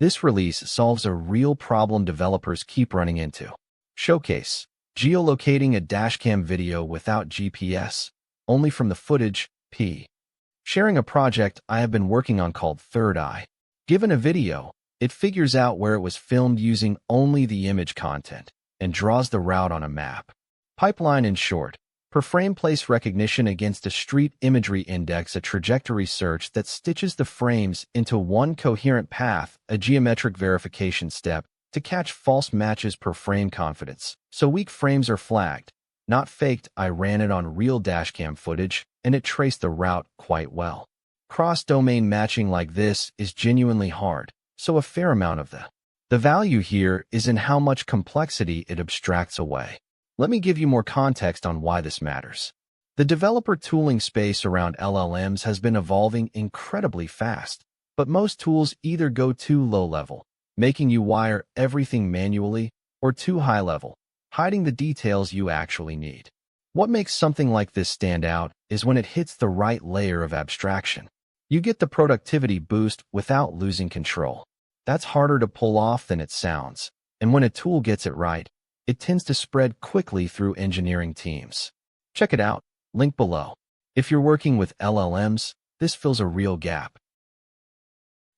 This release solves a real problem developers keep running into. Showcase: geolocating a dashcam video without GPS, only from the footage, sharing a project I have been working on called Third Eye. Given a video, it figures out where it was filmed using only the image content and draws the route on a map. Pipeline in short: per frame place recognition against a street imagery index, a trajectory search that stitches the frames into one coherent path, a geometric verification step to catch false matches per frame confidence. So weak frames are flagged, not faked. I ran it on real dashcam footage, and it traced the route quite well. Cross-domain matching like this is genuinely hard, so a fair amount of the value here is in how much complexity it abstracts away. Let me give you more context on why this matters. The developer tooling space around LLMs has been evolving incredibly fast, but most tools either go too low-level, making you wire everything manually, or too high-level, hiding the details you actually need. What makes something like this stand out is when it hits the right layer of abstraction. You get the productivity boost without losing control. That's harder to pull off than it sounds, and when a tool gets it right, it tends to spread quickly through engineering teams. Check it out, link below. If you're working with LLMs, this fills a real gap.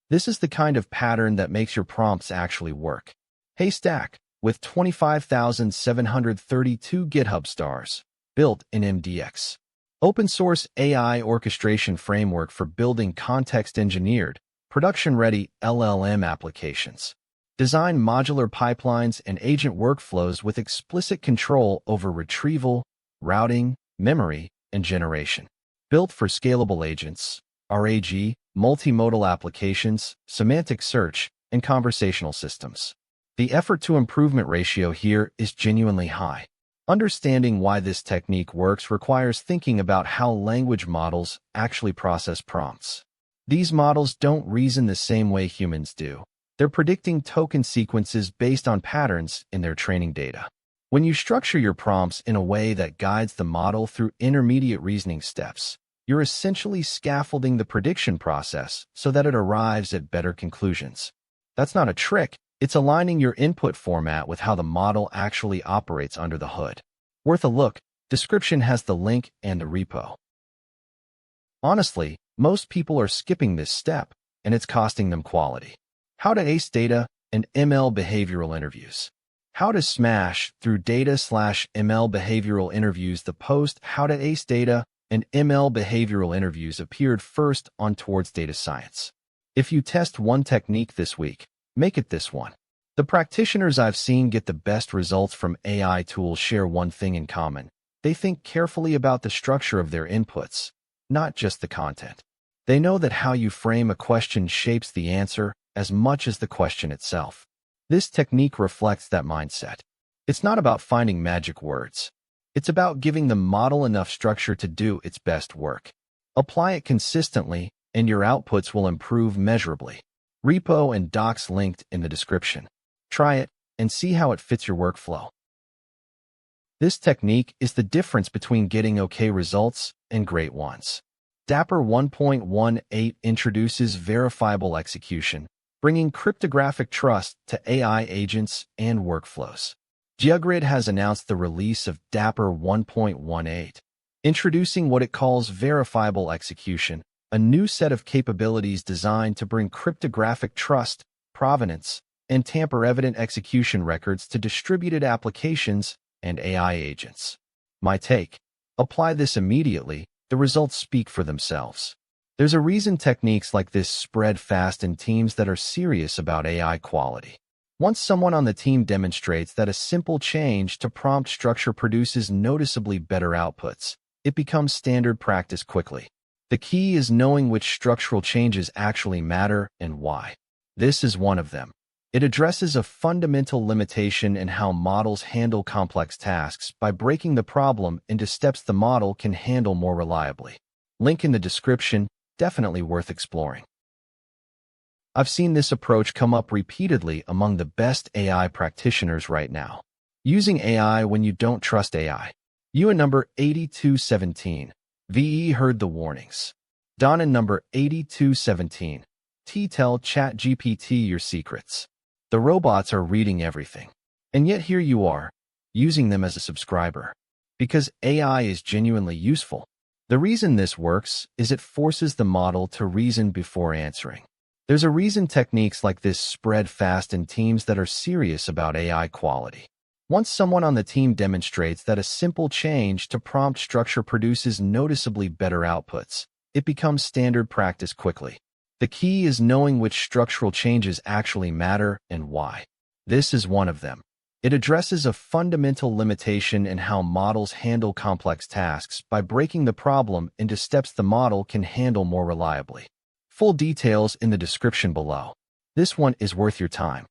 This is the kind of pattern that makes your prompts actually work. Haystack, with 25,732 GitHub stars, built in MDX. Open source AI orchestration framework for building context-engineered, production-ready LLM applications. Design modular pipelines and agent workflows with explicit control over retrieval, routing, memory, and generation. Built for scalable agents, RAG, multimodal applications, semantic search, and conversational systems. The effort-to-improvement ratio here is genuinely high. Understanding why this technique works requires thinking about how language models actually process prompts. These models don't reason the same way humans do. They're predicting token sequences based on patterns in their training data. When you structure your prompts in a way that guides the model through intermediate reasoning steps, you're essentially scaffolding the prediction process so that it arrives at better conclusions. That's not a trick, it's aligning your input format with how the model actually operates under the hood. Worth a look. Description has the link and the repo. Honestly, most people are skipping this step, and it's costing them quality. How to ace data and ML behavioral interviews. How to smash through data/ML behavioral interviews. The post How to Ace Data and ML Behavioral Interviews appeared first on Towards Data Science. If you test one technique this week, make it this one. The practitioners I've seen get the best results from AI tools share one thing in common. They think carefully about the structure of their inputs, not just the content. They know that how you frame a question shapes the answer as much as the question itself. This technique reflects that mindset. It's not about finding magic words. It's about giving the model enough structure to do its best work. Apply it consistently, and your outputs will improve measurably. Repo and docs linked in the description. Try it and see how it fits your workflow. This technique is the difference between getting okay results and great ones. Dapr 1.18 introduces verifiable execution, bringing cryptographic trust to AI agents and workflows. GeoGrid has announced the release of Dapr 1.18, introducing what it calls verifiable execution, a new set of capabilities designed to bring cryptographic trust, provenance, and tamper-evident execution records to distributed applications and AI agents. My take: apply this immediately, the results speak for themselves. There's a reason techniques like this spread fast in teams that are serious about AI quality. Once someone on the team demonstrates that a simple change to prompt structure produces noticeably better outputs, it becomes standard practice quickly. The key is knowing which structural changes actually matter and why. This is one of them. It addresses a fundamental limitation in how models handle complex tasks by breaking the problem into steps the model can handle more reliably. Link in the description, definitely worth exploring. I've seen this approach come up repeatedly among the best AI practitioners right now. Using AI when you don't trust AI. You and number 8217. VE heard the warnings. Don and number 8217. Tell ChatGPT your secrets. The robots are reading everything. And yet here you are, using them as a subscriber. Because AI is genuinely useful. The reason this works is it forces the model to reason before answering. There's a reason techniques like this spread fast in teams that are serious about AI quality. Once someone on the team demonstrates that a simple change to prompt structure produces noticeably better outputs, it becomes standard practice quickly. The key is knowing which structural changes actually matter and why. This is one of them. It addresses a fundamental limitation in how models handle complex tasks by breaking the problem into steps the model can handle more reliably. Full details in the description below. This one is worth your time.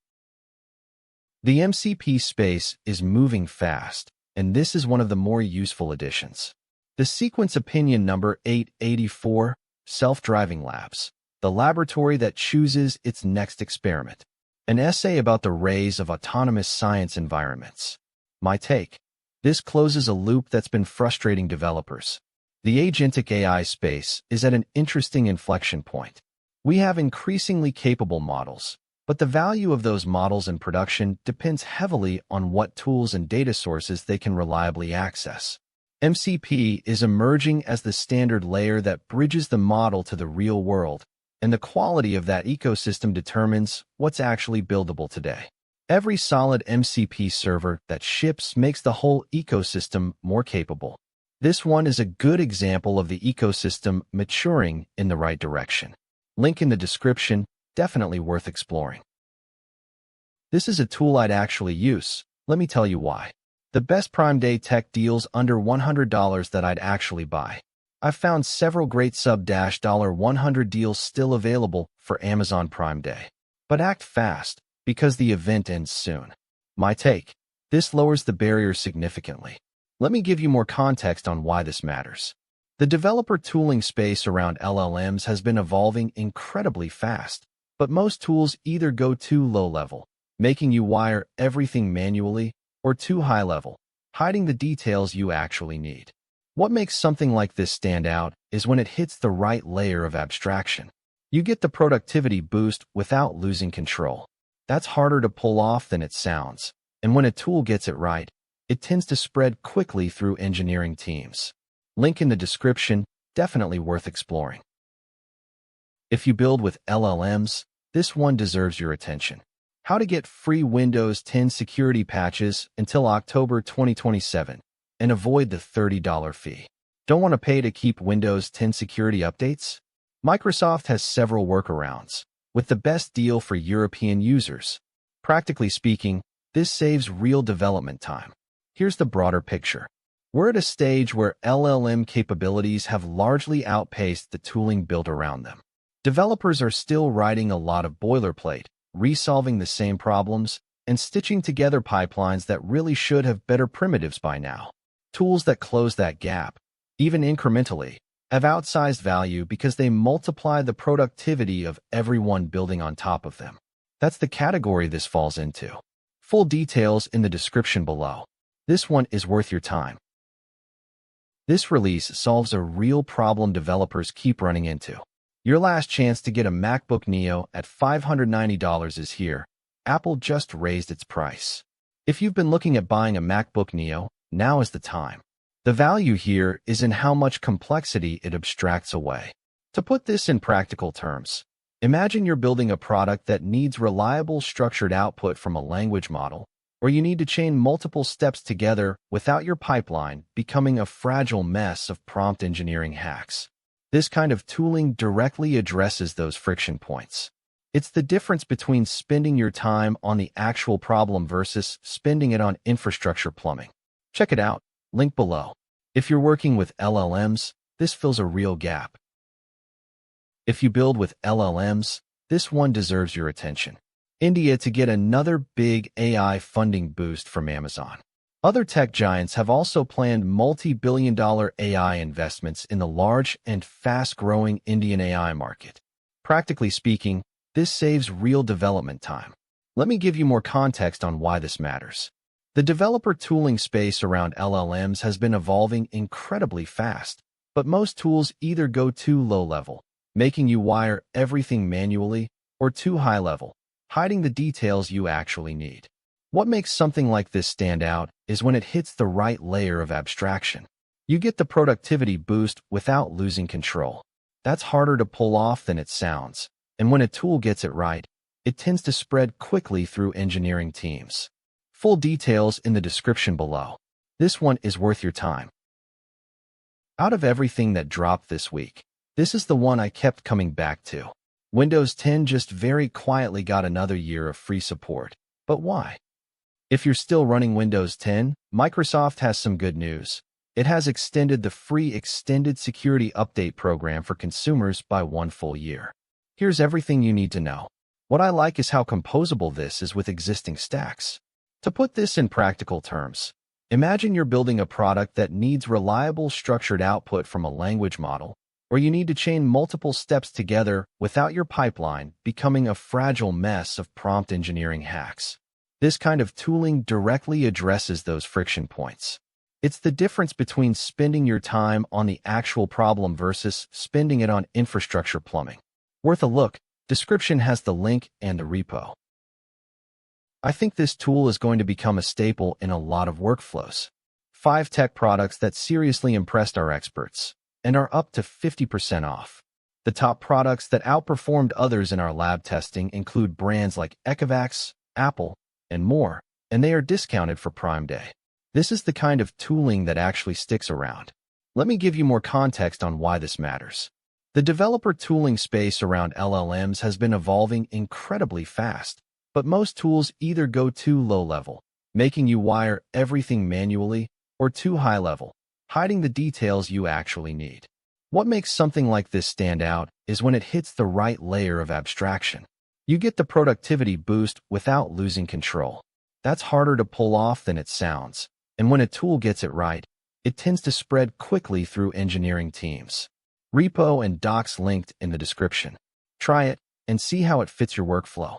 The MCP space is moving fast, and this is one of the more useful additions. The sequence opinion number 884, Self-Driving Labs, the laboratory that chooses its next experiment. An essay about the rise of autonomous science environments. My take. This closes a loop that's been frustrating developers. The agentic AI space is at an interesting inflection point. We have increasingly capable models, but the value of those models in production depends heavily on what tools and data sources they can reliably access. MCP is emerging as the standard layer that bridges the model to the real world, and the quality of that ecosystem determines what's actually buildable today. Every solid MCP server that ships makes the whole ecosystem more capable. This one is a good example of the ecosystem maturing in the right direction. Link in the description, definitely worth exploring. This is a tool I'd actually use. Let me tell you why. The best Prime Day tech deals under $100 that I'd actually buy. I've found several great sub-$100 deals still available for Amazon Prime Day. But act fast, because the event ends soon. My take. This lowers the barrier significantly. Let me give you more context on why this matters. The developer tooling space around LLMs has been evolving incredibly fast, but most tools either go too low-level, making you wire everything manually, or too high-level, hiding the details you actually need. What makes something like this stand out is when it hits the right layer of abstraction. You get the productivity boost without losing control. That's harder to pull off than it sounds, and when a tool gets it right, it tends to spread quickly through engineering teams. Link in the description, definitely worth exploring. If you build with LLMs, this one deserves your attention. How to get free Windows 10 security patches until October 2027 and avoid the $30 fee. Don't want to pay to keep Windows 10 security updates? Microsoft has several workarounds, with the best deal for European users. Practically speaking, this saves real development time. Here's the broader picture. We're at a stage where LLM capabilities have largely outpaced the tooling built around them. Developers are still writing a lot of boilerplate, resolving the same problems, and stitching together pipelines that really should have better primitives by now. Tools that close that gap, even incrementally, have outsized value because they multiply the productivity of everyone building on top of them. That's the category this falls into. Full details in the description below. This one is worth your time. This release solves a real problem developers keep running into. Your last chance to get a MacBook Neo at $590 is here. Apple just raised its price. If you've been looking at buying a MacBook Neo, now is the time. The value here is in how much complexity it abstracts away. To put this in practical terms, imagine you're building a product that needs reliable structured output from a language model, or you need to chain multiple steps together without your pipeline becoming a fragile mess of prompt engineering hacks. This kind of tooling directly addresses those friction points. It's the difference between spending your time on the actual problem versus spending it on infrastructure plumbing. Check it out, link below. If you're working with LLMs, this fills a real gap. If you build with LLMs, this one deserves your attention. India to get another big AI funding boost from Amazon. Other tech giants have also planned multi-billion-dollar AI investments in the large and fast-growing Indian AI market. Practically speaking, this saves real development time. Let me give you more context on why this matters. The developer tooling space around LLMs has been evolving incredibly fast, but most tools either go too low-level, making you wire everything manually or too high level, hiding the details you actually need. What makes something like this stand out is when it hits the right layer of abstraction. You get the productivity boost without losing control. That's harder to pull off than it sounds, and when a tool gets it right, it tends to spread quickly through engineering teams. Full details in the description below. This one is worth your time. Out of everything that dropped this week, this is the one I kept coming back to. Windows 10 just very quietly got another year of free support. But why? If you're still running Windows 10, Microsoft has some good news. It has extended the free Extended Security Update program for consumers by 1 full year. Here's everything you need to know. What I like is how composable this is with existing stacks. To put this in practical terms, imagine you're building a product that needs reliable structured output from a language model, or you need to chain multiple steps together without your pipeline becoming a fragile mess of prompt engineering hacks. This kind of tooling directly addresses those friction points. It's the difference between spending your time on the actual problem versus spending it on infrastructure plumbing. Worth a look. Description has the link and the repo. I think this tool is going to become a staple in a lot of workflows. 5 tech products that seriously impressed our experts and are up to 50% off. The top products that outperformed others in our lab testing include brands like Equifax, Apple, and more, and they are discounted for Prime Day. This is the kind of tooling that actually sticks around. Let me give you more context on why this matters. The developer tooling space around LLMs has been evolving incredibly fast, but most tools either go too low level, making you wire everything manually, or too high level, hiding the details you actually need. What makes something like this stand out is when it hits the right layer of abstraction. You get the productivity boost without losing control. That's harder to pull off than it sounds, and when a tool gets it right, it tends to spread quickly through engineering teams. Repo and docs linked in the description. Try it and see how it fits your workflow.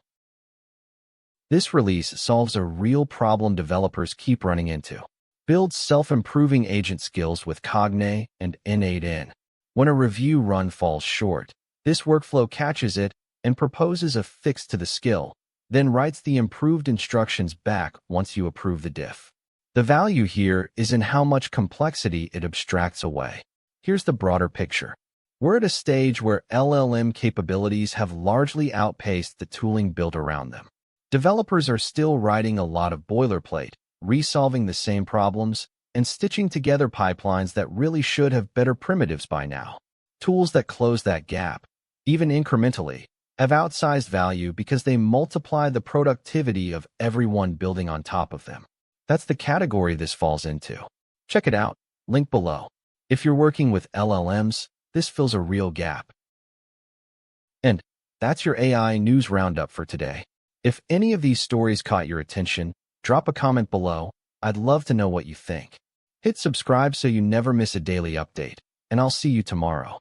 This release solves a real problem developers keep running into. Builds self-improving agent skills with Cognee and N8N. When a review run falls short, this workflow catches it and proposes a fix to the skill, then writes the improved instructions back once you approve the diff. The value here is in how much complexity it abstracts away. Here's the broader picture. We're at a stage where LLM capabilities have largely outpaced the tooling built around them. Developers are still writing a lot of boilerplate, resolving the same problems, and stitching together pipelines that really should have better primitives by now. Tools that close that gap, even incrementally, have outsized value because they multiply the productivity of everyone building on top of them. That's the category this falls into. Check it out, link below. If you're working with LLMs, this fills a real gap. And that's your AI news roundup for today. If any of these stories caught your attention, drop a comment below. I'd love to know what you think. Hit subscribe so you never miss a daily update, and I'll see you tomorrow.